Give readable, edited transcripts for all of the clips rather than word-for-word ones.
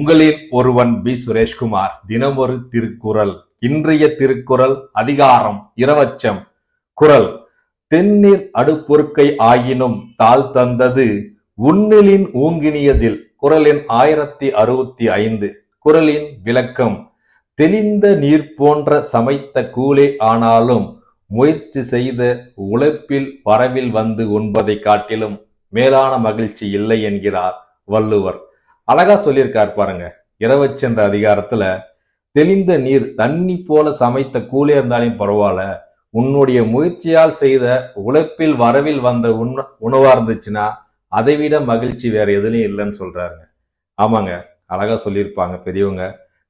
உங்களில் ஒருவன் பி. சுரேஷ்குமார். தினமொரு திருக்குறள். இன்றைய திருக்குறள் அதிகாரம் இரவச்சம். குறள்: தென்னீர் அடுப்பொருக்கை ஆயினும் தாழ் தந்தது உண்ணிலின் ஊங்கினியதில். குறள் எண் 1065. குறளின் விளக்கம்: தெளிந்த நீர் போன்ற சமைத்த கூழே ஆனாலும் முயற்சி செய்த உழைப்பில் வரவில் வந்து உண்பதை காட்டிலும் மேலான மகிழ்ச்சி இல்லை என்கிறார் வள்ளுவர். அழகா சொல்லியிருக்கார் பாருங்க. இரவச்சென்ற அதிகாரத்துல தெளிந்த நீர், தண்ணி போல சமைத்த கூழே இருந்தாலும் பரவாயில்ல, உன்னுடைய முயற்சியால் செய்த உழைப்பில் வரவில் வந்த உணவா இருந்துச்சுன்னா அதை விட மகிழ்ச்சி வேற எதுலையும் இல்லைன்னு சொல்றாருங்க. ஆமாங்க, அழகா சொல்லியிருப்பாங்க பெரியவங்க.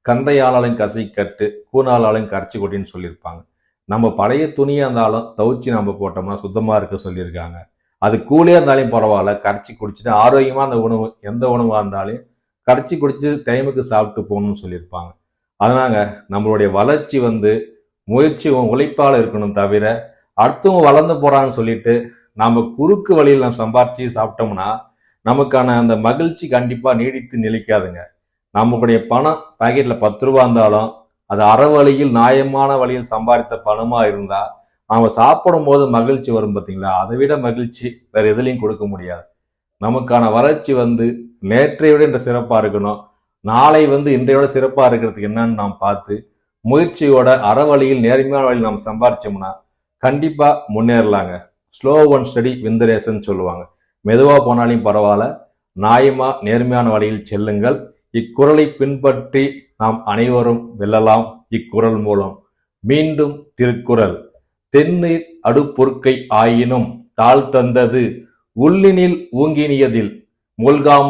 கந்தையாளாலும் கசை கட்டு, கூனாளாலும் கரைச்சி கொட்டின்னு சொல்லியிருப்பாங்க. நம்ம பழைய துணியா இருந்தாலும் தவிச்சு நம்ம போட்டோம்னா சுத்தமா இருக்க சொல்லியிருக்காங்க. அது கூலே இருந்தாலும் பரவாயில்ல, கரைச்சி குடிச்சிட்டு ஆரோக்கியமா அந்த உணவு, எந்த உணவா இருந்தாலும் கரைச்சி குடிச்சிட்டு டைமுக்கு சாப்பிட்டு போகணும்னு சொல்லியிருப்பாங்க. அதனால நம்மளுடைய வளர்ச்சி முயற்சி உழைப்பால இருக்கணும், தவிர அடுத்தவங்க வளர்ந்து போறான்னு சொல்லிட்டு நாம குறுக்கு வழியில் நம்ம சம்பாரிச்சு சாப்பிட்டோம்னா நமக்கான அந்த மகிழ்ச்சி கண்டிப்பா நீடித்து நிலைக்காதுங்க. நம்மளுடைய பணம் பாக்கெட்ல 10 ரூபா இருந்தாலும் அது அறவழியில் நியாயமான வழியில் சம்பாதித்த பணமா இருந்தா நாம சாப்பிடும் போது மகிழ்ச்சி வரும் பார்த்தீங்களா? அதை விட மகிழ்ச்சி வேற எதுலையும் கொடுக்க முடியாது. நமக்கான வளர்ச்சி நேற்றைய விட இன்று சிறப்பா இருக்கணும். நாளை இன்றைய விட சிறப்பா இருக்கிறதுக்கு என்னன்னு நாம் பார்த்து முயற்சியோட அறவழியில் நேர்மையான வழியில் நாம் சம்பாரிச்சோம்னா கண்டிப்பா முன்னேறலாங்க. Slow one study win the ரேஸ்ன்னு சொல்லுவாங்க. மெதுவா போனாலும் பரவாயில்ல, நியாயமா நேர்மையான வழியில் செல்லுங்கள். இக்குறளை பின்பற்றி நாம் அனைவரும் வெல்லலாம். இக்குறள் மூலம் மீண்டும் திருக்குறள்: தென்னீர் அடுப்பொருக்கை ஆயினும் தாழ் தந்தது உள்ளினில் ஊங்கினியதில். மூழ்காமல்